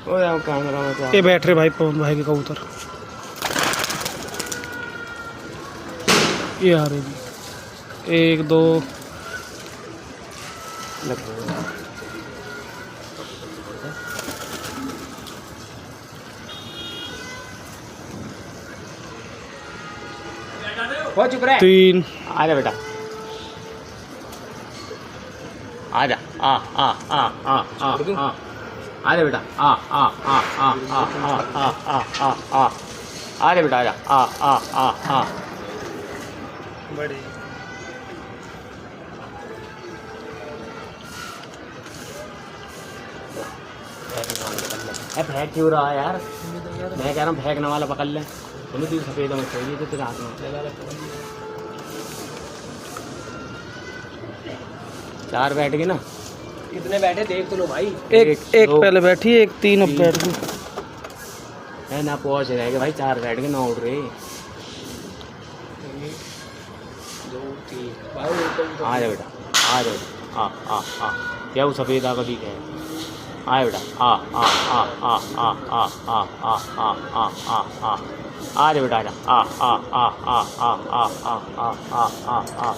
ओ यार कैमरा में क्या ये बैठ रहे भाई पवन भाई के कबूतर। ये आ रहे जी, 1 2 लग रहा है। हो चुप रहे 3। आजा बेटा आजा आ आ आ आ आ आ आजा बेटा आ आ आ आ आ आ आ आ आ आजा बेटा आजा आ आ आ आ बड़े फेंक क्यों रहा है यार? मैं कह रहा हूँ फेंकने वाला पकड़ ले। तुम्हें तो सफेद में चाहिए तो तेरे हाथ में 4 बैठ गए ना। कितने बैठे देख तो लो भाई। एक पहले बैठी, एक 3 अब बैठ गई है ना। पहुँच रहेगा भाई, 4 बैठ गए 9 उड़ रहे। 2 3 भाई आ जा बेटा आ जा बेटा आ आ आ क्या वो सफ़ेद आगा दिख है? आ बेटा आ आ आ आ आ आ आ आ आ आ आ आ जा बेटा आ आ आ आ आ आ आ आ आ आ आ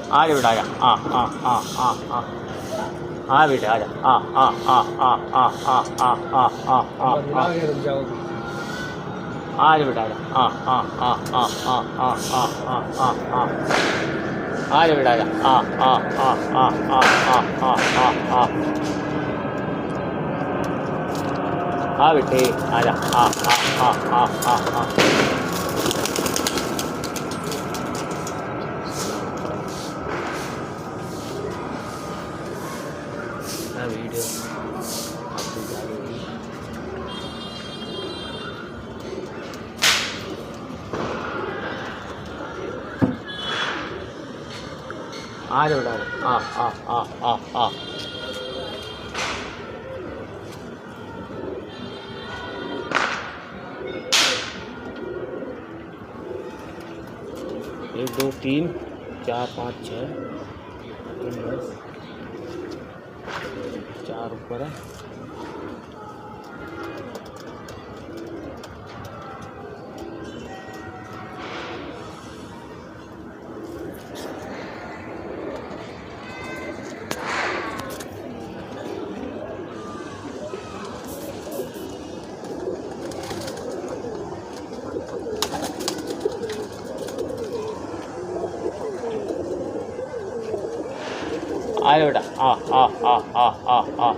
आ जा बेटा आ आ आ आ आ आ बेटा आ जा आ आ आ आ आ आ आ आ आ आ रुक जाओ। आ जा बेटा आ आ आ आ आ आ आ आ आ आ आ जा बेटा आ आ आ आ आ आ आ आ आ बेटे आजा आ आ आ आ आ आ वीडियो आ जा बेटा आ आ आ आ आ 1 2 3 4 5 6 4 ऊपर है। आ बेटा आ आ आ आ आ आ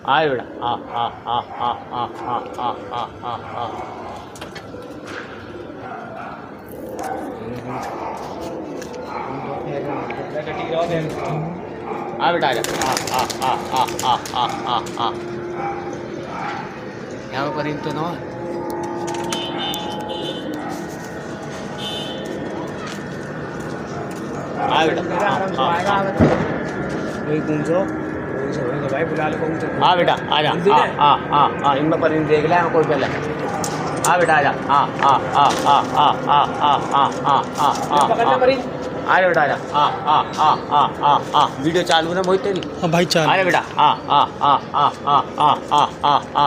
आ बेटा आ आ आ आ आ आ आ आ आ आ बेटा आ आ आ आ आ आ आ आ यहाँ पर तो ना आ बेटा भाई बुला लो आ बेटा आजा आ आ आ इनमें पर देख ले कोई पहले आ बेटा आजा आ आ आ आ आ आ आ आ आ आ पकड़ना मरीज। आ बेटा आजा आ आ आ आ आ आ वीडियो चालू ना मोहित तेरी। हाँ भाई चाल। अरे बेटा आ आ आ आ आ आ आ आ आ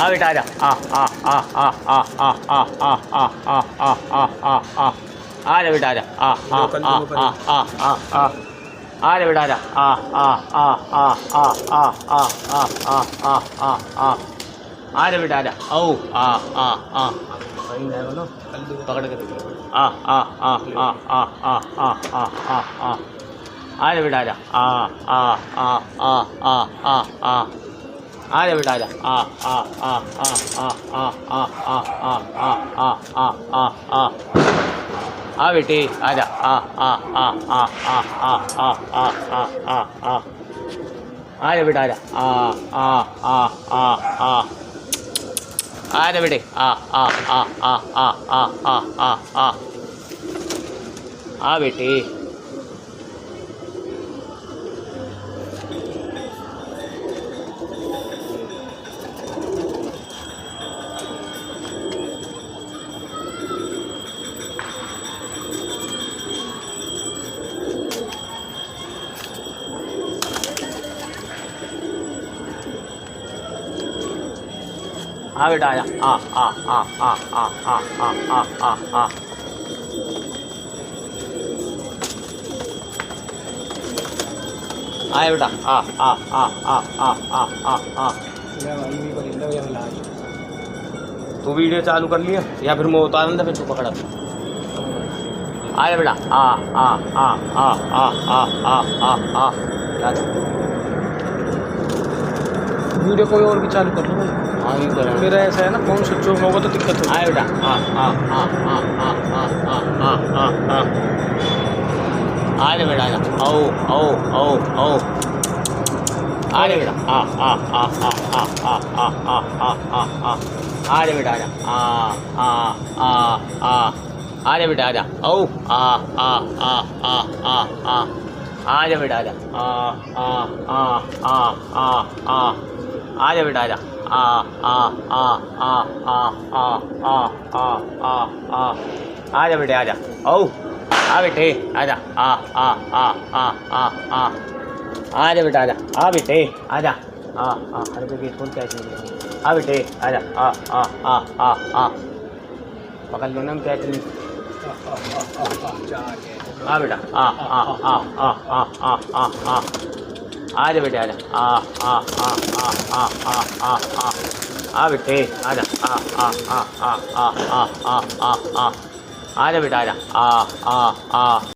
आ बेटा आजा आ आ आ आ आ आ आ आ आ आ आ आ आ आ जा बेटा आजा आ आ आ आ आ आ आ आ जा बेटा आजा आ आ आ आ आ आ आ आ आ आ आ आ जा बेटा आजा ओ आ आ आ पकड़ के आ आ आ आ आ आ आ आ आ आ आ जा बेटा आजा आ आ आ आ आ आ आ आ जा बेटा आजा आ आ आ आ आ आ आ आ आ आ आ आ आ आ बेटे आजा आ आ आ आ आ आ आ आ आ आ आ जा बेटा आजा आ आ आ आ आ आ जा बेटे आ आ आ आ आ आ आ आ आ बेटे आ बेटा आजा आ आ आ आ आ आ आ आ आ आ आया बेटा आ आ आ आ आ आ आ आ ले भाई भी परिंदा हो जाए लाज तू वीडियो चालू कर लिया या फिर मैं उतार दे फिर तू पकड़ा आया बेटा आ आ आ आ आ आ आ आ आ वीडियो कोई और भी चालू कर लो भाई। हाँ यूँ कर मेरा ऐसा है ना, फोन स्विच ऑफ होगा तो दिक्कत होगी। आया बेटा आ आ आ आ आ आ आ आ आ आ आजा बेटा आजा आओ आओ आओ आओ आजा बेटा आ आ आ आ आ आ आ आ आ आ आ आजा बेटा आजा आ आ आ आ आजा बेटा आजा आओ आ आ आ आ आ आ आजा बेटा आजा आ आ आ आ आ आ आजा बेटा आजा आ आ आ आ आ आ आ आ आ आ आजा बेटे आजा आओ आ बेटे आजा आ आ आ आ आ आ आजा बेटा आजा आ बेटे आजा आ आ अरे बेटे फोन कैसे आ बेटे आजा आ आ आ आ आ पकड़ लो ना कैसे नहीं आ बेटा आ आ आ आ आ आ आ आ आजा बेटे आजा आ आ आ आ आ आ आ आ बेटे आजा आ आ आ आ आ आ आ आ आजा बेटा आजा आ आ आ